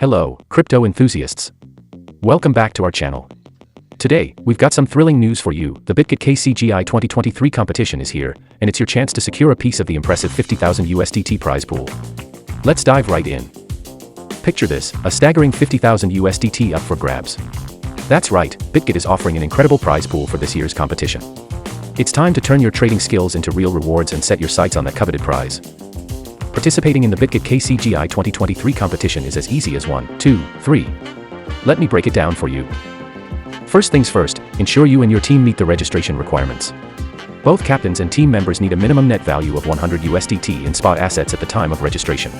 Hello, crypto enthusiasts. Welcome back to our channel. Today, we've got some thrilling news for you. The Bitget KCGI 2023 competition is here, and it's your chance to secure a piece of the impressive 50,000 USDT prize pool. Let's dive right in. Picture this, a staggering 50,000 USDT up for grabs. That's right, Bitget is offering an incredible prize pool for this year's competition. It's time to turn your trading skills into real rewards and set your sights on that coveted prize. Participating in the Bitget KCGI 2023 competition is as easy as 1, 2, 3. Let me break it down for you. First things first, ensure you and your team meet the registration requirements. Both captains and team members need a minimum net value of 100 USDT in spot assets at the time of registration.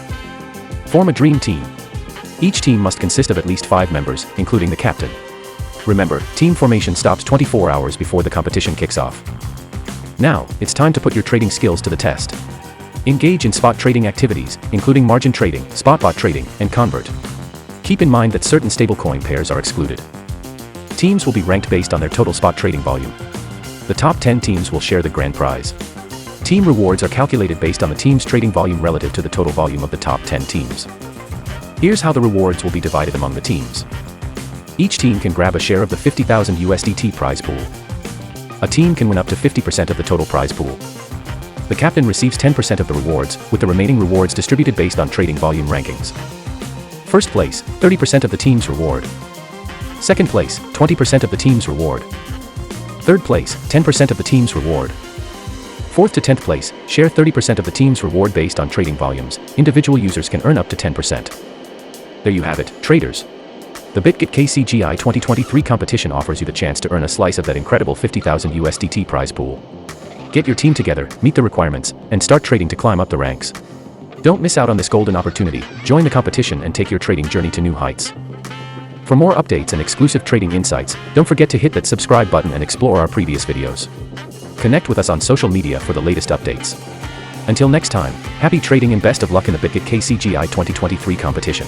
Form a dream team. Each team must consist of at least 5 members, including the captain. Remember, team formation stops 24 hours before the competition kicks off. Now, it's time to put your trading skills to the test. Engage in spot trading activities, including margin trading, spot bot trading, and convert. Keep in mind that certain stablecoin pairs are excluded. Teams will be ranked based on their total spot trading volume. The top 10 teams will share the grand prize. Team rewards are calculated based on the team's trading volume relative to the total volume of the top 10 teams. Here's how the rewards will be divided among the teams. Each team can grab a share of the 50,000 USDT prize pool. A team can win up to 50% of the total prize pool. The captain receives 10% of the rewards, with the remaining rewards distributed based on trading volume rankings. First place, 30% of the team's reward. Second place, 20% of the team's reward. Third place, 10% of the team's reward. Fourth to 10th place, share 30% of the team's reward based on trading volumes. Individual users can earn up to 10%. There you have it, traders. The Bitget KCGI 2023 competition offers you the chance to earn a slice of that incredible 50,000 USDT prize pool. Get your team together, meet the requirements, and start trading to climb up the ranks. Don't miss out on this golden opportunity. Join the competition and take your trading journey to new heights. For more updates and exclusive trading insights, don't forget to hit that subscribe button and explore our previous videos. Connect with us on social media for the latest updates. Until next time, happy trading and best of luck in the Bitget KCGI 2023 competition.